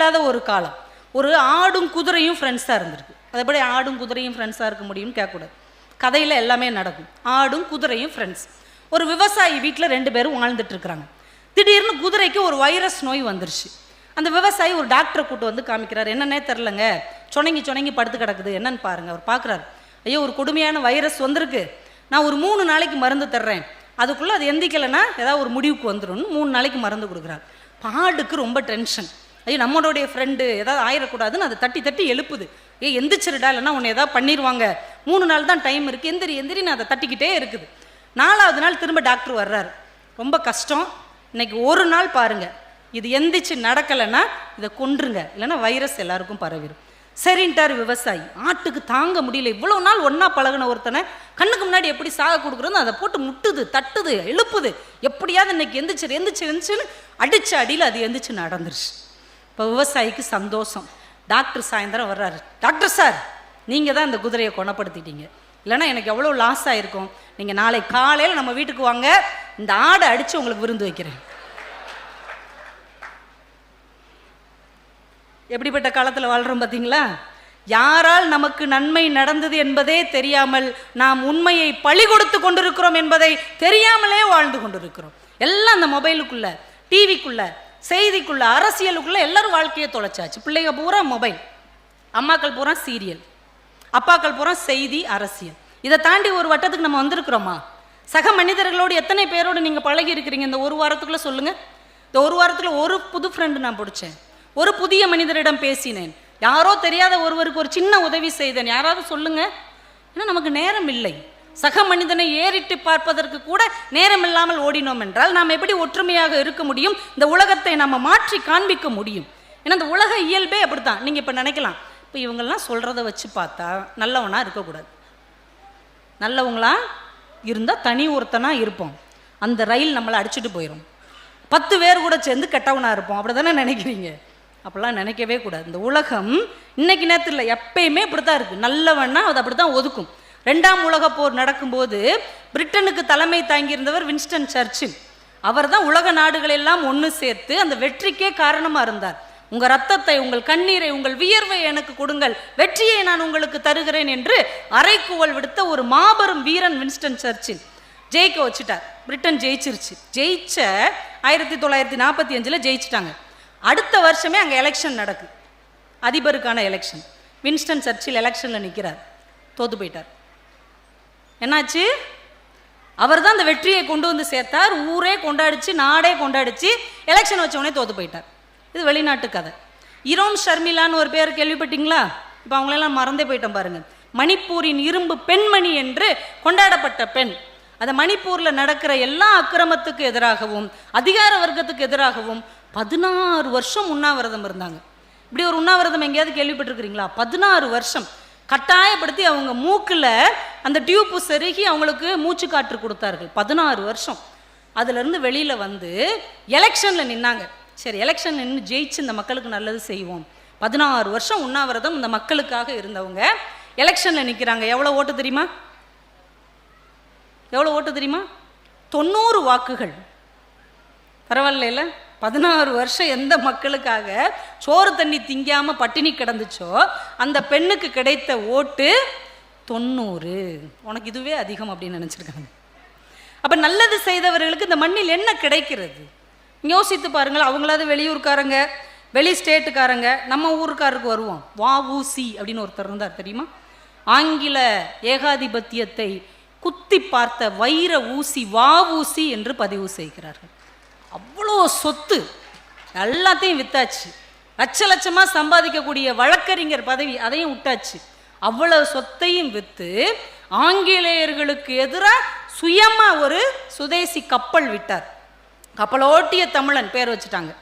இல்லாத ஒரு காலம். ஒரு ஆடும் குதிரையும் ஃப்ரெண்ட்ஸாக இருந்திருக்கு. அதேபடி ஆடும் குதிரையும் ஃப்ரெண்ட்ஸாக இருக்க முடியும்னு கேட்கக்கூடாது. கதையில் எல்லாமே நடக்கும். ஆடும் குதிரையும் ஃப்ரெண்ட்ஸ். ஒரு விவசாயி வீட்டில் 2 பேரும் வாழ்ந்துட்டு இருக்கிறாங்க. திடீர்னு குதிரைக்கு ஒரு வைரஸ் நோய் வந்துருச்சு. அந்த விவசாயி ஒரு டாக்டரை கூட்டு வந்து காமிக்கிறார். என்னன்னே தெரிலங்க, சொனங்கி படுத்து கிடக்குது, என்னன்னு பாருங்க. அவர் பார்க்குறாரு, ஐயோ ஒரு கொடுமையான வைரஸ் வந்திருக்கு, நான் ஒரு 3 நாளைக்கு மருந்து தர்றேன், அதுக்குள்ளே அது எந்திக்கலைன்னா ஏதாவது ஒரு முடிவுக்கு வந்துடும். 3 நாளைக்கு மருந்து கொடுக்குறாரு. பாடுக்கு ரொம்ப டென்ஷன். ஐயோ நம்மளுடைய ஃப்ரெண்டு ஏதாவது ஆயிடக்கூடாதுன்னு அதை தட்டி எழுப்புது. எந்திரிச்சிருடா, இல்லைன்னா உன்னை ஏதாவது பண்ணிடுவாங்க, 3 நாள் தான் டைம் இருக்குது, எந்திரின்னு அதை தட்டிக்கிட்டே இருக்குது. 4வது நாள் திரும்ப டாக்டர் வர்றாரு. ரொம்ப கஷ்டம், இன்னைக்கு ஒரு நாள் பாருங்க, இது எந்திரிச்சு நடக்கலைன்னா இதை கொன்றுங்க, இல்லைன்னா வைரஸ் எல்லாருக்கும் பரவிடும். சரின்ட்டார் விவசாயி. ஆட்டுக்கு தாங்க முடியல, இவ்வளோ நாள் ஒன்றா பழகின ஒருத்தனை கண்ணுக்கு முன்னாடி எப்படி சாக கொடுக்குறோன்னு அதை போட்டு முட்டுது, தட்டுது, எழுப்புது. எப்படியாவது இன்னைக்கு எந்திரிச்சுன்னு அடித்த அடியில் அது எந்திரிச்சு நடந்துருச்சு. இப்போ விவசாயிக்கு சந்தோஷம். டாக்டர் சாயந்தரம் வர்றாரு. டாக்டர் சார், நீங்கள் தான் இந்த குதிரையை குணப்படுத்திட்டீங்க, இல்லைன்னா எனக்கு எவ்வளோ லாஸ் ஆகிருக்கும். நீங்கள் நாளை காலையில் நம்ம வீட்டுக்கு வாங்க, இந்த ஆடை அடித்து உங்களுக்கு விருந்து வைக்கிறேன். எப்படிப்பட்ட காலத்தில் வாழ்கிறோம் பார்த்தீங்களா? யாரால் நமக்கு நன்மை நடந்தது என்பதே தெரியாமல் நாம் உண்மையை பழி கொடுத்து கொண்டிருக்கிறோம் என்பதை தெரியாமலே வாழ்ந்து கொண்டிருக்கிறோம். எல்லாம் அந்த மொபைலுக்குள்ள, டிவிக்குள்ள, செய்திக்குள்ள, அரசியலுக்குள்ள எல்லாரும் வாழ்க்கையை தொலைச்சாச்சு. பிள்ளைங்க பூரா மொபைல், அம்மாக்கள் பூரா சீரியல், அப்பாக்கள் பூரா செய்தி, அரசியல். இதை தாண்டி ஒரு வட்டத்துக்கு நம்ம வந்திருக்கிறோமா? சக மனிதர்களோடு எத்தனை பேரோடு நீங்கள் பழகி இருக்கிறீங்க இந்த ஒரு வாரத்துக்குள்ளே சொல்லுங்கள். இந்த ஒரு வாரத்தில் ஒரு புது ஃப்ரெண்டு நான் பிடிச்சேன், ஒரு புதிய மனிதரிடம் பேசினேன், யாரோ தெரியாத ஒருவருக்கு ஒரு சின்ன உதவி செய்தேன், யாராவது சொல்லுங்க. ஏன்னா நமக்கு நேரம் இல்லை. சக மனிதனை ஏறிட்டு பார்ப்பதற்கு கூட நேரம் இல்லாமல் ஓடினோம் என்றால் நாம் எப்படி ஒற்றுமையாக இருக்க முடியும்? இந்த உலகத்தை நம்ம மாற்றி காண்பிக்க முடியும். ஏன்னா இந்த உலக இயல்பே அப்படித்தான். நீங்கள் இப்போ நினைக்கலாம், இப்போ இவங்கெல்லாம் சொல்கிறத வச்சு பார்த்தா நல்லவனா இருக்கக்கூடாது, நல்லவங்களா இருந்தால் தனி ஒருத்தனாக இருப்போம், அந்த ரயில் நம்மளை அடிச்சுட்டு போயிடும், 10 பேர் கூட சேர்ந்து கெட்டவனாக இருப்போம், அப்படி தானே நினைக்கிறீங்க? அப்படிலாம் நினைக்கவே கூடாது. இந்த உலகம் இன்னைக்கு நேரத்தில் இல்லை, எப்பயுமே இப்படித்தான் இருக்குது. நல்லவன்னா அது அப்படி தான் ஒதுக்கும். 2ஆம் உலகப் போர் நடக்கும்போது பிரிட்டனுக்கு தலைமை தாங்கியிருந்தவர் வின்ஸ்டன் சர்ச்சில். அவர் தான் உலக நாடுகளெல்லாம் ஒன்று சேர்த்து அந்த வெற்றிக்கே காரணமாக இருந்தார். உங்கள் ரத்தத்தை, உங்கள் கண்ணீரை, உங்கள் வியர்வை எனக்கு கொடுங்கள், வெற்றியை நான் உங்களுக்கு தருகிறேன் என்று அறைக்கூவல் விடுத்த ஒரு மாபெரும் வீரன் வின்ஸ்டன் சர்ச்சில். ஜெயிக்க வச்சுட்டார். பிரிட்டன் ஜெயிச்சிருச்சு. ஜெயிச்ச 1945 ஜெயிச்சிட்டாங்க. அடுத்த வருஷமே அங்கே எலெக்ஷன் நடக்குது, அதிபருக்கான எலெக்ஷன். வின்ஸ்டன் சர்ச்சில் எலெக்ஷனில் நிற்கிறார், தோத்து போயிட்டார். என்னாச்சு? அவர் தான் அந்த வெற்றியை கொண்டு வந்து சேர்த்தார். ஊரே கொண்டாடிச்சு, நாடே கொண்டாடிச்சு. எலெக்ஷன் வச்சவொடனே தோத்து போயிட்டார். இது வெளிநாட்டு கதை. இரோம் ஷர்மிளான்னு ஒரு பேர் கேள்விப்பட்டீங்களா? இப்போ அவங்களெல்லாம் மறந்தே போயிட்டோம் பாருங்க. மணிப்பூரின் இரும்பு பெண்மணி என்று கொண்டாடப்பட்ட பெண். அந்த மணிப்பூரில் நடக்கிற எல்லா அக்கிரமத்துக்கு எதிராகவும் அதிகார வர்க்கத்துக்கு எதிராகவும் 16 வருஷம் உண்ணாவிரதம் இருந்தாங்க. இப்படி ஒரு உண்ணாவிரதம் எங்கேயாவது கேள்விப்பட்டிருக்கிறீங்களா? 16 வருஷம் கட்டாயப்படுத்தி அவங்க மூக்கில் அந்த டியூப்பு செருகி அவங்களுக்கு மூச்சு காற்று கொடுத்தார்கள். 16 வருஷம். அதுலேருந்து வெளியில் வந்து எலெக்ஷனில் நின்னாங்க. சரி, எலெக்ஷன் நின்று ஜெயிச்சு இந்த மக்களுக்கு நல்லது செய்வோம். 16 வருஷம் உண்ணாவிரதம் இந்த மக்களுக்காக இருந்தவங்க எலெக்ஷனில் நிற்கிறாங்க. எவ்வளோ ஓட்டு தெரியுமா? எவ்வளோ ஓட்டு தெரியுமா? 90 வாக்குகள். பரவாயில்ல. 16 வருஷம் எந்த மக்களுக்காக சோறு தண்ணி திங்காமல் பட்டினி கிடந்துச்சோ அந்த பெண்ணுக்கு கிடைத்த ஓட்டு 90. உனக்கு இதுவே அதிகம் அப்படின்னு நினச்சிருக்காங்க. அப்போ நல்லது செய்தவர்களுக்கு இந்த மண்ணில் என்ன கிடைக்கிறது? யோசித்து பாருங்கள். அவங்களாவது வெளியூர்காரங்க, வெளி ஸ்டேட்டுக்காரங்க, நம்ம ஊருக்காருக்கு வருவோம். வஉசி அப்படின்னு ஒருத்தர் இருந்தார் தெரியுமா? ஆங்கில ஏகாதிபத்தியத்தை குத்தி பார்த்த வைர ஊசி வஉசி என்று பதிவு செய்கிறார்கள். அவ்வளோ சொத்து எல்லாத்தையும் வித்தாச்சு. லட்சமாக சம்பாதிக்கக்கூடிய வழக்கறிஞர் பதவி அதையும் விட்டாச்சு. அவ்வளோ சொத்தையும் விற்று ஆங்கிலேயர்களுக்கு எதிராக சுயமாக ஒரு சுதேசி கப்பல் விட்டார். கப்பலோட்டிய தமிழன் பேர் வச்சுட்டாங்க.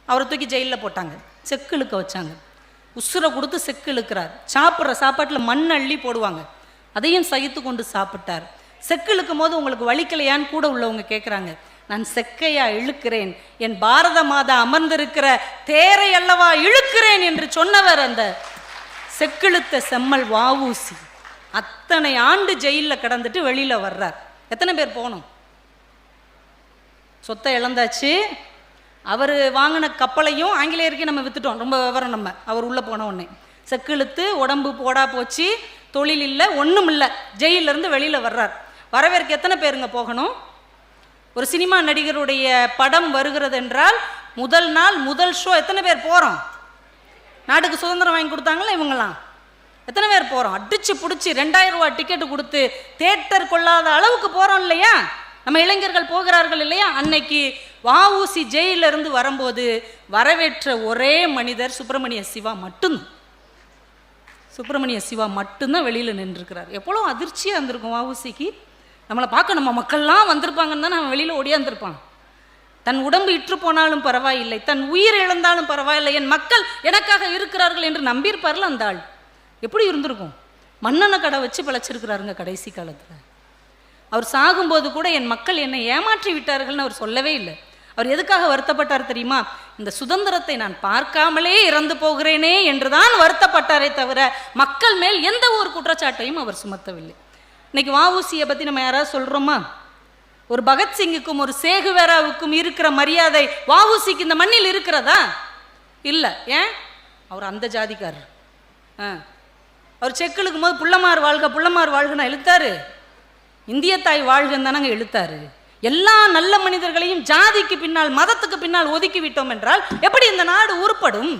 அவரை தூக்கி ஜெயிலில் போட்டாங்க, செக்கு இழுக்க வச்சாங்க. உசுரை கொடுத்து செக்கு இழுக்கிறார். சாப்பிட்ற சாப்பாட்டில் மண் அள்ளி போடுவாங்க, அதையும் சகித்து கொண்டு சாப்பிட்டார். செக்கு இழுக்கும் போது உங்களுக்கு வலிக்கலையான்னு கூட உள்ளவங்க கேட்குறாங்க. நான் செக்கையா இழுக்கிறேன், என் பாரத மாதா அமர்ந்திருக்கிற தேரை அல்லவா இழுக்கிறேன் என்று சொன்னவர் அந்த செக்கிழுத்த செம்மல் வஉசி. அத்தனை ஆண்டு ஜெயிலில் கிடந்துட்டு வெளியில் வர்றார். எத்தனை பேர் போகணும்? சொத்தை இழந்தாச்சு, அவர் வாங்கின கப்பலையும் ஆங்கிலேயருக்கே நம்ம வித்துட்டோம். ரொம்ப விவரம் நம்ம. அவர் உள்ளே போன உடனே செக்கிழுத்து உடம்பு போடா போச்சு, தொழில் இல்லை, ஒன்றும் இல்லை, ஜெயிலிருந்து வெளியில் வர்றார். வரவேற்க எத்தனை பேருங்க போகணும்? ஒரு சினிமா நடிகருடைய படம் வருகிறது என்றால் முதல் நாள் முதல் ஷோ எத்தனை பேர் போகிறோம்? நாட்டுக்கு சுதந்திரம் வாங்கி கொடுத்தாங்களா இவங்களாம்? எத்தனை பேர் போகிறோம்? அடிச்சு பிடிச்சி 2000 ரூபா டிக்கெட்டு கொடுத்து தேட்டர் கொள்ளாத அளவுக்கு போகிறோம் இல்லையா? நம்ம இளைஞர்கள் போகிறார்கள் இல்லையா? அன்னைக்கு வஉசி ஜெயிலிருந்து வரும்போது வரவேற்ற ஒரே மனிதர் சுப்பிரமணிய சிவா மட்டும்தான். சுப்பிரமணிய சிவா மட்டும்தான் வெளியில் நின்றுருக்கிறார். எவ்வளோ அதிர்ச்சியாக இருந்திருக்கும் வஉசிக்கு. நம்மளை பார்க்க நம்ம மக்கள்லாம் வந்திருப்பாங்கன்னு தான் நம்ம வெளியில் ஓடியாந்துருப்பான். தன் உடம்பு இற்று போனாலும் பரவாயில்லை, தன் உயிர் இழந்தாலும் பரவாயில்லை, என் மக்கள் எனக்காக இருக்கிறார்கள் என்று நம்பியிருப்பார்ல அந்த ஆள். எப்படி இருந்திருக்கும்? மண்ணெண்ணெய் கடை வச்சு பிழைச்சிருக்கிறாருங்க கடைசி காலத்தில். அவர் சாகும்போது கூட என் மக்கள் என்னை ஏமாற்றி விட்டார்கள்னு அவர் சொல்லவே இல்லை. அவர் எதுக்காக வருத்தப்பட்டார் தெரியுமா? இந்த சுதந்திரத்தை நான் பார்க்காமலே இறந்து போகிறேனே என்றுதான் வருத்தப்பட்டாரே தவிர மக்கள் மேல் எந்த ஒரு குற்றச்சாட்டையும் அவர் சுமத்தவில்லை. இன்னைக்கு வஉசியை பற்றி நம்ம யாராவது சொல்கிறோமா? ஒரு பகத்சிங்குக்கும் ஒரு சேகுவேராவுக்கும் இருக்கிற மரியாதை வஉசிக்கு இந்த மண்ணில் இருக்கிறதா? இல்லை. ஏன்? அவர் அந்த ஜாதிக்காரர். அவர் செக்கிழுக்கும் போது புள்ளமார் வாழ்க புள்ளமார் வாழ்கன்னு இழுத்தாரு. இந்திய தாய் வாழ்கன்னு தானங்க இழுத்தாரு. எல்லா நல்ல மனிதர்களையும் ஜாதிக்கு பின்னால் மதத்துக்கு பின்னால் ஒதுக்கி விட்டோம் என்றால் எப்படி இந்த நாடு உருப்படும்?